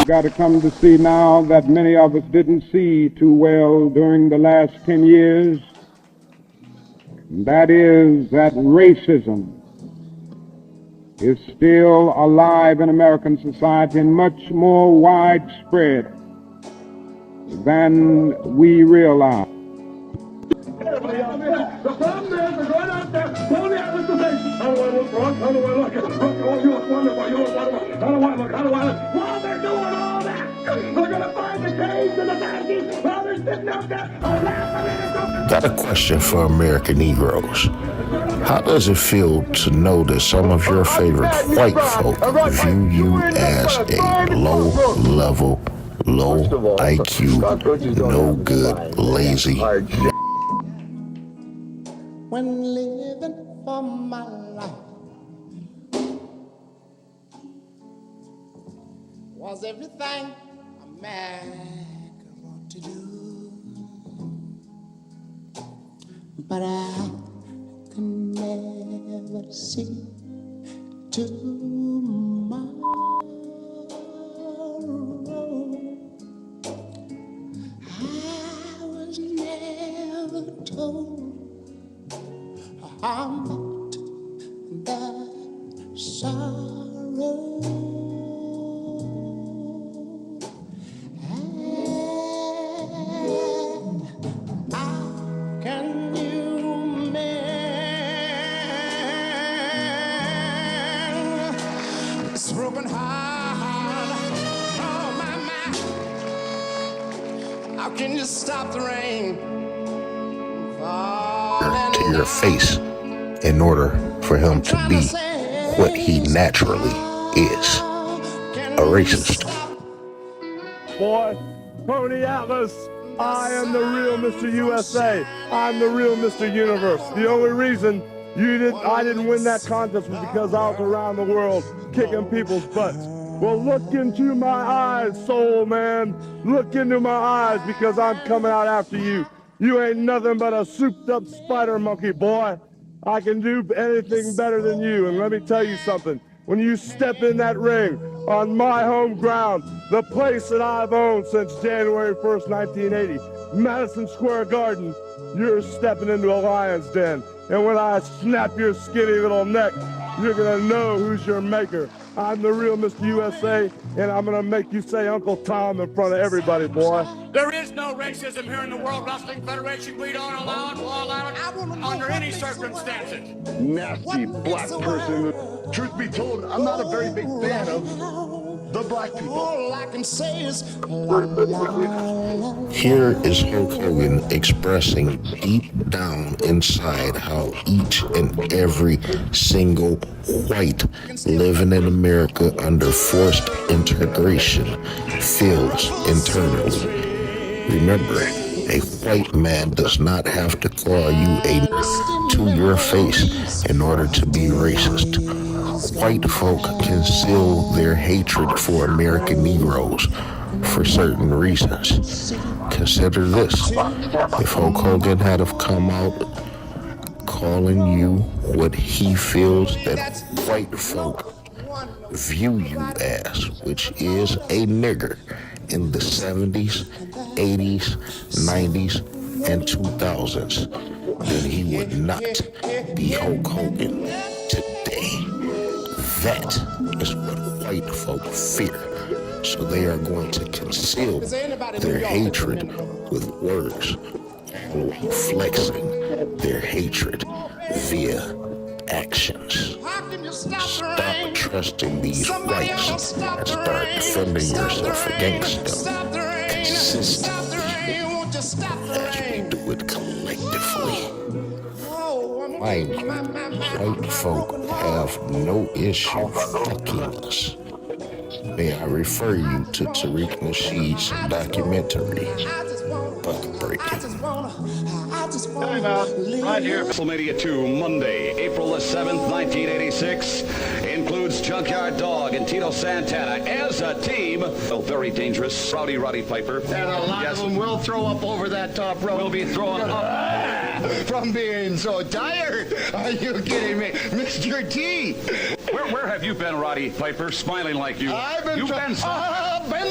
got to come to see now that many of us didn't see too well during the last 10 years. That is that racism is still alive in American society and much more widespread than we realize. The problem is, we're going out there, pull the atlas to say, how do I look, Ron? How do I look? Oh, you look wonderful, you look wonderful. How do I look? How do I look? While they're doing all that, they're going to find the caves and the fascists while they're sitting out there, laughing. Got a question for American Negroes. How does it feel to know that some of your favorite white folk view you as a low-level, low IQ, no good, lazy? When living for my life was everything a man could want to do, but I can never see tomorrow. I was never told I'm not the sorrow. And how can you mend this broken heart? Oh, my. How can you stop the rain? To your face in order for him to be what he naturally is, a racist. Boy, Pony Atlas, I am the real Mr. USA. I'm the real Mr. Universe. The only reason I didn't win that contest was because I was around the world kicking people's butts. Well, look into my eyes, soul man. Look into my eyes because I'm coming out after you. You ain't nothing but a souped-up spider monkey, boy. I can do anything better than you, and let me tell you something. When you step in that ring on my home ground, the place that I've owned since January 1st, 1980, Madison Square Garden, you're stepping into a lion's den. And when I snap your skinny little neck, you're gonna know who's your maker. I'm the real Mr. USA, and I'm gonna make you say Uncle Tom in front of everybody, boy. There is no racism here in the World Wrestling Federation. We don't allow it, we'll allow it under any circumstances. Nasty black person. Truth be told, I'm not a very big fan of the black people. All I can say is Here is Hulk Hogan expressing deep down inside how each and every single white living in America under forced integration feels internally. Remember, a white man does not have to call you a to your face in order to be racist. White folk conceal their hatred for American Negroes for certain reasons. Consider this. If Hulk Hogan had have come out calling you what he feels that white folk view you as, which is a nigger in the 70s, 80s, 90s, and 2000s, then he would not be Hulk Hogan today. That is what white folk fear. So they are going to conceal their hatred with words, all while flexing their hatred via actions. Stop trusting these whites and start defending yourself against them consistently as we do it collectively. White folk have no issue fucking us. May I refer you to Tariq Nasheed's documentary, Buck Breaking. Time out, right here. WrestleMania 2, Monday, April the 7th, 1986, includes Junkyard Dog and Tito Santana as a team. Oh, very dangerous. Roddy Piper. And a lot of them will throw up over that top rope. Will be throwing up. From being so tired. Are you kidding me? Mr. T. Where have you been, Roddy Piper, smiling like you? I've been You've been I've been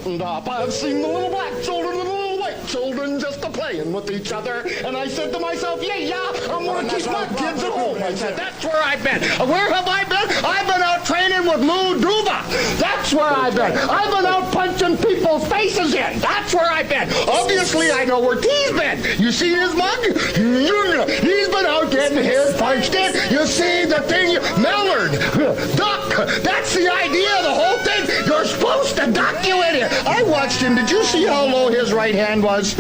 buttoned up. I've seen the little black children and the little white children just a-playing with each other. And I said to myself, yeah, I'm going to keep my kids at home. I said, that's where I've been. Where have I been? I've been out training with Lou Duva. That's where I've been. I've been out punching people's faces in. That's where I've been. Obviously, I know where T's been. You see his mug? He's been out getting his punched in. You see the thing? Mallard, duck. That's the idea of the whole thing. You're supposed to duck you in here. I watched him. Did you see how low his right hand was?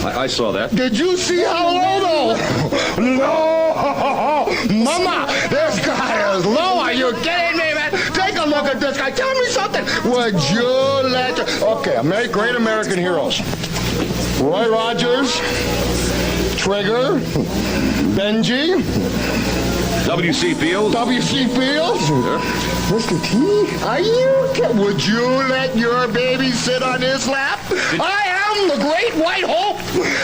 I saw that. Did you see how low, though? No! Mama, this guy is low. Are you kidding me, man? Take a look at this guy. Tell me something. Would you let... Okay, great American heroes. Roy Rogers, Trigger, Benji, W.C. Fields. W.C. Fields? Sure. Mr. T? Are you kidding? Would you let your baby sit on his lap? I am the Great White Hope.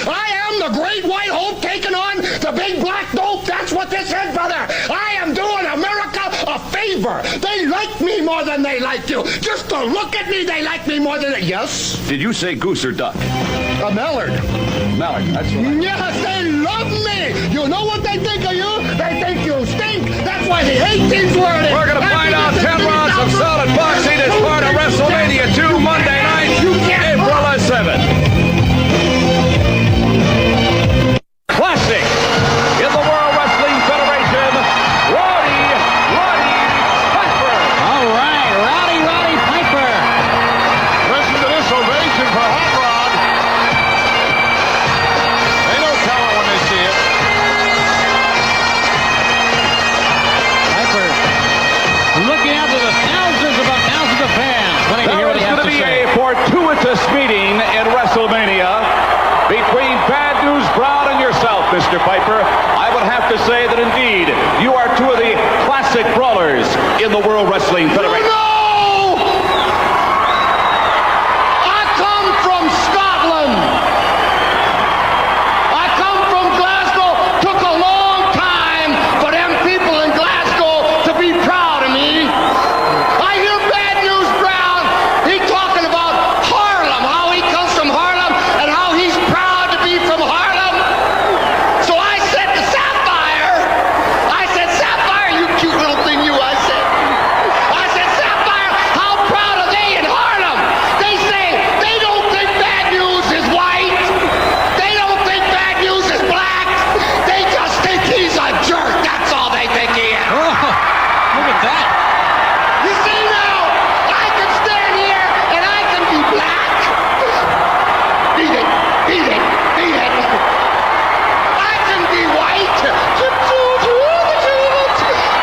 I am the Great White Hope taking on the Big Black Dope. That's what this is, brother. I am doing America a favor. They like me more than they like you. Just to look at me, they like me more than they... Yes? Did you say goose or duck? A mallard. Mallard, that's right. Yes, they love me. You know what they think of you? They think you stink. That's why the 18's word. We're going to find out 10 rounds of solid boxing as part of WrestleMania 2 Monday night, April 7th. Classic in the World Wrestling Federation, Roddy Piper. All right, Roddy Piper. Listen to this ovation for Hot Rod. They don't tell it when they see it. Piper looking out to the thousands of fans. Waiting to hear what he has to say. There is going to be a fortuitous meeting in WrestleMania between Bad News Brown and yourself, Mr. Piper. I would have to say that indeed you are two of the classic brawlers in the World Wrestling Federation. No! I come from Scotland. I come from Glasgow. Took a long time for them people in Glasgow to be proud of me. I hear Bad News Brown. He talking about Harlem, how he comes from Harlem and how he's proud to be from Harlem. So I said to Sapphire, you cute little thing you, I said, Sapphire, how proud are they in Harlem? They say they don't think Bad News is white. They don't think Bad News is black. They just think he's a jerk. That's all they think he is. Oh, look at that. You see now, I can stand here and I can be black. Beat it. I can be white.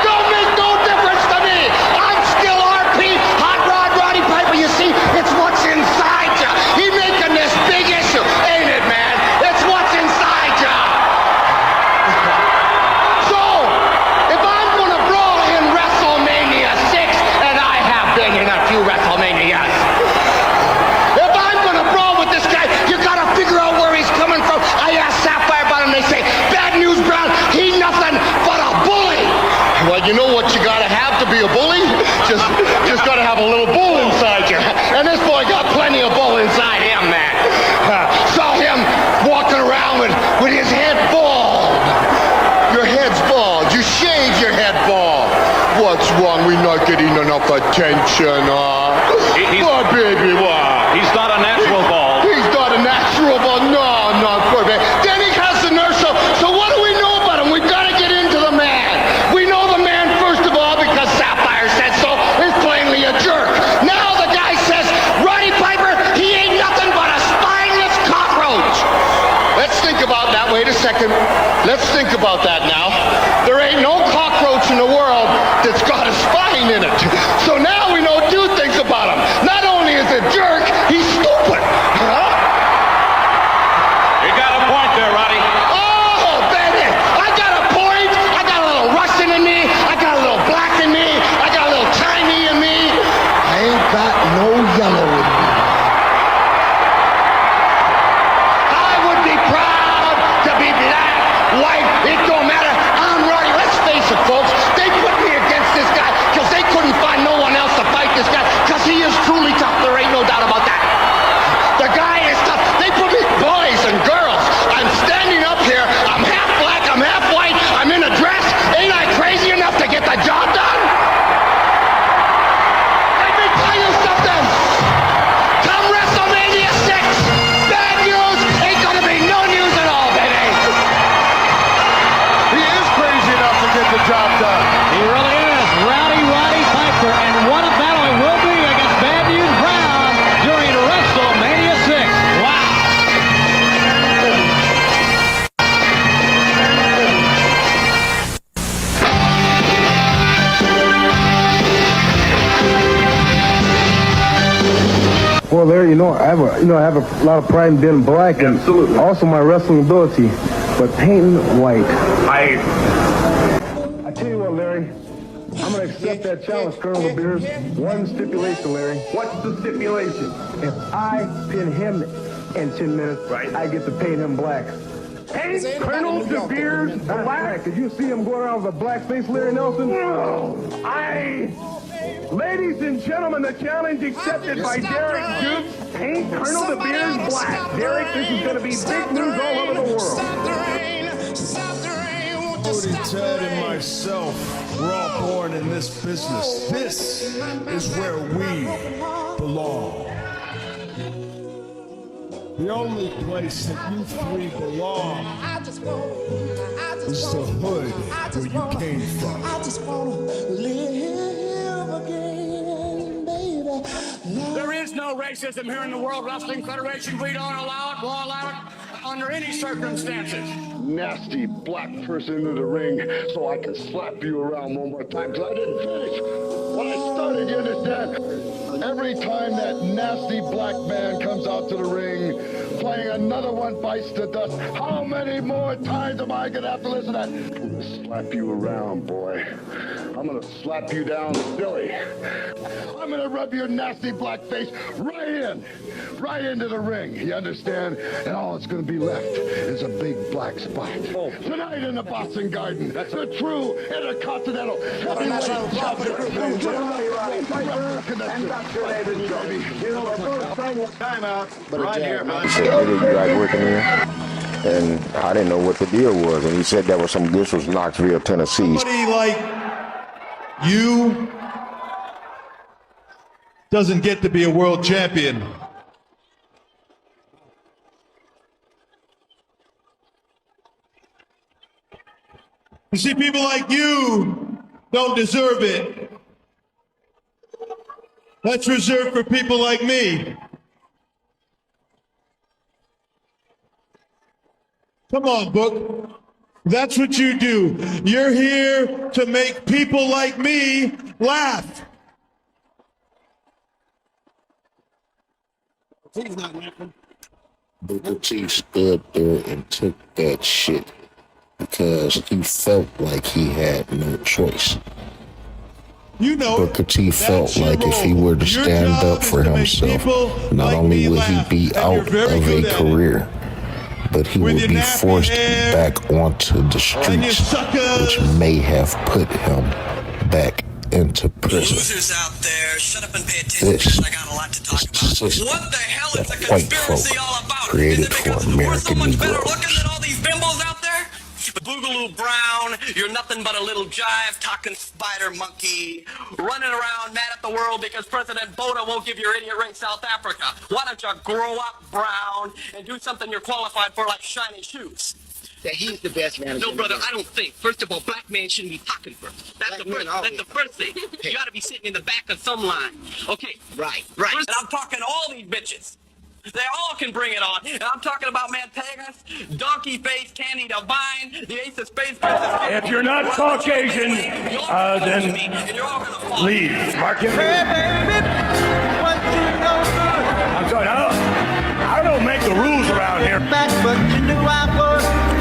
Don't make no difference to me. I'm still RP, Hot Rod Roddy Piper. You see, it's what's inside you. He making this big issue, ain't it, man? It's what's inside you. So, if I'm gonna brawl in WrestleMania 6, and I have been in a few WrestleManias, if I'm gonna brawl with this guy, you gotta figure out where he's coming from. I asked Sapphire about him, they say, Bad News Brown, he nothing but a bully. Well, you know what you gotta have to be a bully? Just gotta have a little bull inside you. And this boy got plenty of bull inside him, man. Saw him walking around with his head bald. Your head's bald. You shave your head bald. What's wrong? We're not getting enough attention, What, baby, what? He's not a natural ball. He's not a natural ball. No, not for me. Then he has the nerve. So what do we know about him? We've got to get into the man. We know the man, first of all, because Sapphire said so, is plainly a jerk. Now the guy says, Roddy Piper, he ain't nothing but a spineless cockroach. Let's think about that. Wait a second. Let's think about that now. There ain't no cockroach in the world that's got a spine in it. So now we know two things about him. Not only is he a jerk, he's stupid. Huh? You got a point there, Roddy. Oh, baby, I got a point. I got a little Russian in me. I got a little black in me. I got a little Chinese in me. I ain't got no yellow in me. I would be proud to be black, white. It don't matter. I'm Roddy. Let's face it, folks. They put me against this guy because they couldn't find no one else to fight this guy because he is truly tough. There ain't no doubt about it. Well, Larry, I have a lot of pride in being black and also my wrestling ability, but painting white. I tell you what, Larry, I'm gonna accept that challenge, Colonel De Beers. One stipulation, Larry. What's the stipulation? If I pin him in 10 minutes, I get to paint him black. Hey, Colonel De Beers, black? Did you see him going around with a black face, Larry Nelson? Ladies and gentlemen, the challenge accepted by Derek Dukes. Paint Colonel De Beers black. Derek, this is going to be big news all over the world. Cody, Ted, and myself, we're all born in this business. This is where we belong. The only place that you three belong is the hood where you came from. I just wanna live again, baby. There is no racism here in the World Wrestling Federation. We don't allow it. We'll allow it under any circumstances. Nasty black person into the ring so I can slap you around one more time because I didn't finish. When I started, you understand? Every time that nasty black man comes out to the ring, playing another one bites the dust, how many more times am I gonna have to listen to that? I'm gonna slap you around, boy. I'm gonna slap you down silly. I'm gonna rub your nasty black face right into the ring, you understand? And all that's gonna be left is a big black spot. Tonight in the Boston Garden, the true Intercontinental Heavyweight Champion. Time out. Right here, man. He said, nigga, you guys working here? And I didn't know what the deal was. And he said this was Knoxville, Tennessee. Somebody like you doesn't get to be a world champion. You see, people like you don't deserve it. That's reserved for people like me. Come on, Book. That's what you do. You're here to make people like me laugh. Booker T stood there and took that shit because he felt like he had no choice. Booker T felt like if he were to stand up for himself, not only would he be out of a career, but he would be forced back onto the streets, which may have put him back into prison. Losers out there, shut up and pay attention because I got a lot to talk about. What the hell is the conspiracy all about? Created for American We're so much better Negroes. looking than all these bimbos out there? Boogaloo Brown, you're nothing but a little jive talking spider monkey, running around mad at the world because President Boda won't give your idiot race South Africa. Why don't you grow up, Brown, and do something you're qualified for, like shiny shoes? That he's the best manager. No, brother, I don't think. First of all, black men shouldn't be talking first. That's the first thing. You gotta be sitting in the back of some line. Okay. Right. And I'm talking to all these bitches. They all can bring it on. And I'm talking about Mantegas, Donkey Face, Candy Divine, the Ace of Spades. If you're not Caucasian, then leave. Mark it. I'm sorry, I don't make the rules around here.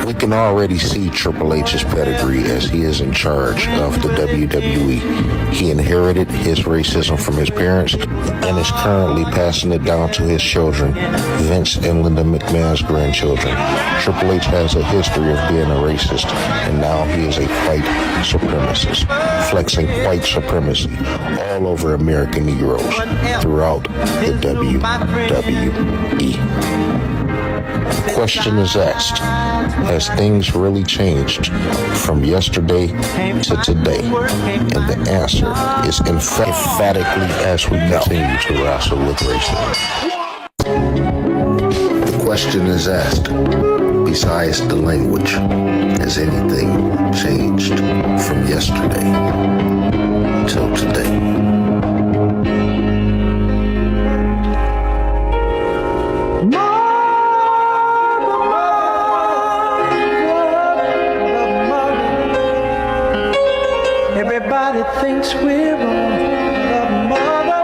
We can already see Triple H's pedigree as he is in charge of the WWE. He inherited his racism from his parents and is currently passing it down to his children, Vince and Linda McMahon's grandchildren. Triple H has a history of being a racist, and now he is a white supremacist, flexing white supremacy all over American Negroes throughout the WWE. The question is asked, has things really changed from yesterday to today? And the answer is emphatically as we continue to wrestle with racism. The question is asked, besides the language, has anything changed from yesterday till today? Thinks we're on the mother.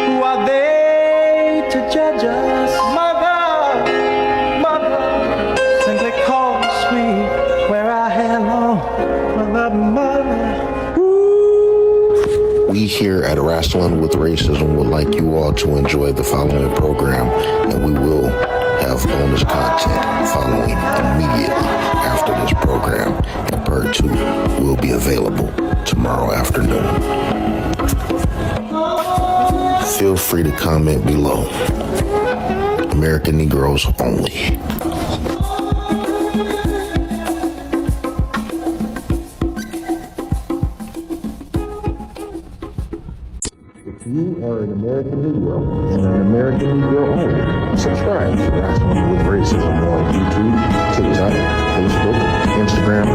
Who are they to judge us. Mother, simply calls me where I belong. Mother. We here at Rasslin with Racism would like you all to enjoy the following program, and we will have bonus content following immediately after this program, and part 2 will be available tomorrow afternoon. Feel free to comment below. American Negroes only. You are an American Negro and an American Negro only. Subscribe to Rasslin with Racism on YouTube, TikTok, Facebook, Instagram,